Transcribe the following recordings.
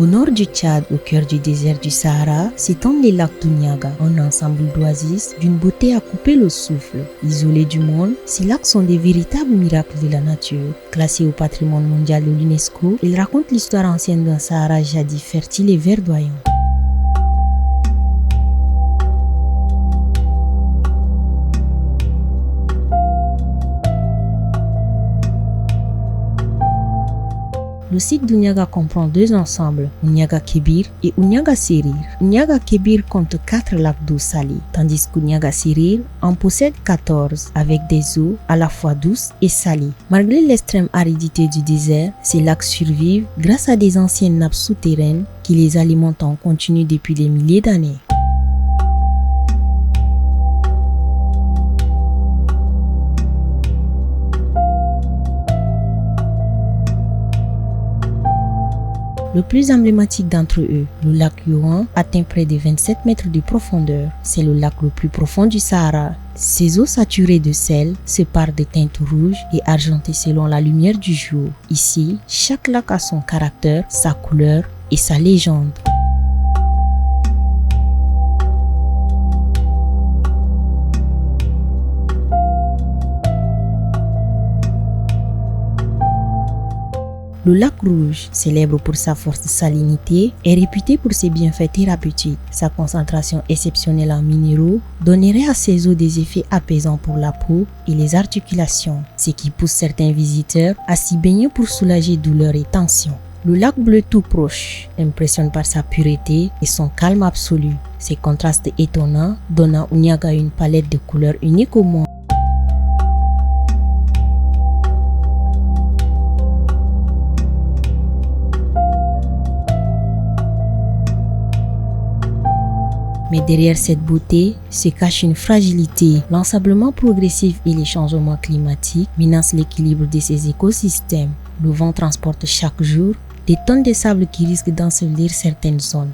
Au nord du Tchad, au cœur du désert du Sahara, s'étendent les lacs d'Ouniaga, un ensemble d'oasis d'une beauté à couper le souffle. Isolés du monde, ces lacs sont des véritables miracles de la nature. Classés au patrimoine mondial de l'UNESCO, ils racontent l'histoire ancienne d'un Sahara jadis fertile et verdoyant. Le site d'Ouniaga comprend deux ensembles, Ouniaga Kébir et Ouniaga Sérir. Ouniaga Kébir compte 4 lacs d'eau salée, tandis qu'Ouniaga Sérir en possède 14, avec des eaux à la fois douces et salées. Malgré l'extrême aridité du désert, ces lacs survivent grâce à des anciennes nappes souterraines qui les alimentent en continu depuis des milliers d'années. Le plus emblématique d'entre eux, le lac Yohan, atteint près de 27 mètres de profondeur. C'est le lac le plus profond du Sahara. Ses eaux saturées de sel se parent de teintes rouges et argentées selon la lumière du jour. Ici, chaque lac a son caractère, sa couleur et sa légende. Le lac Rouge, célèbre pour sa forte salinité, est réputé pour ses bienfaits thérapeutiques. Sa concentration exceptionnelle en minéraux donnerait à ses eaux des effets apaisants pour la peau et les articulations, ce qui pousse certains visiteurs à s'y baigner pour soulager douleurs et tensions. Le lac bleu tout proche impressionne par sa pureté et son calme absolu. Ces contrastes étonnants donnent à Ouniaga une palette de couleurs unique au monde. Mais derrière cette beauté se cache une fragilité. L'ensablement progressif et les changements climatiques menacent l'équilibre de ces écosystèmes. Le vent transporte chaque jour des tonnes de sable qui risquent d'ensevelir certaines zones.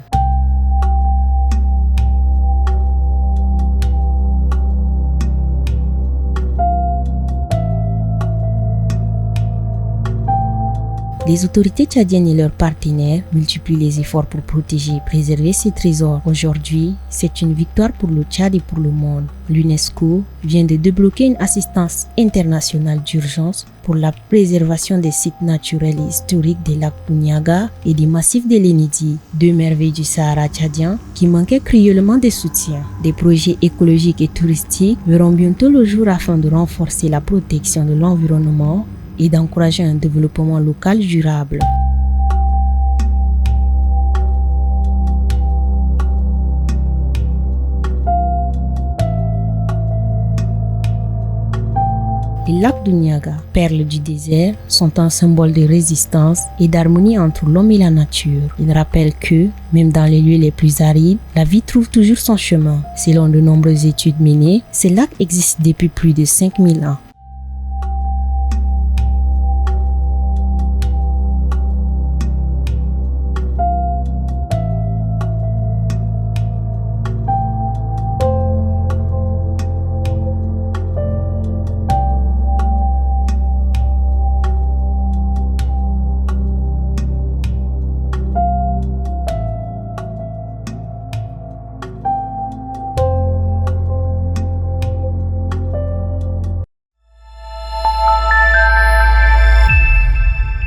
Les autorités tchadiennes et leurs partenaires multiplient les efforts pour protéger et préserver ces trésors. Aujourd'hui, c'est une victoire pour le Tchad et pour le monde. L'UNESCO vient de débloquer une assistance internationale d'urgence pour la préservation des sites naturels et historiques des lacs d'Ouniaga et des massifs de l'Enedi, deux merveilles du Sahara tchadien qui manquaient cruellement de soutien. Des projets écologiques et touristiques verront bientôt le jour afin de renforcer la protection de l'environnement et d'encourager un développement local durable. Les lacs d'Ouniaga, perles du désert, sont un symbole de résistance et d'harmonie entre l'homme et la nature. Ils rappellent que, même dans les lieux les plus arides, la vie trouve toujours son chemin. Selon de nombreuses études menées, ces lacs existent depuis plus de 5000 ans.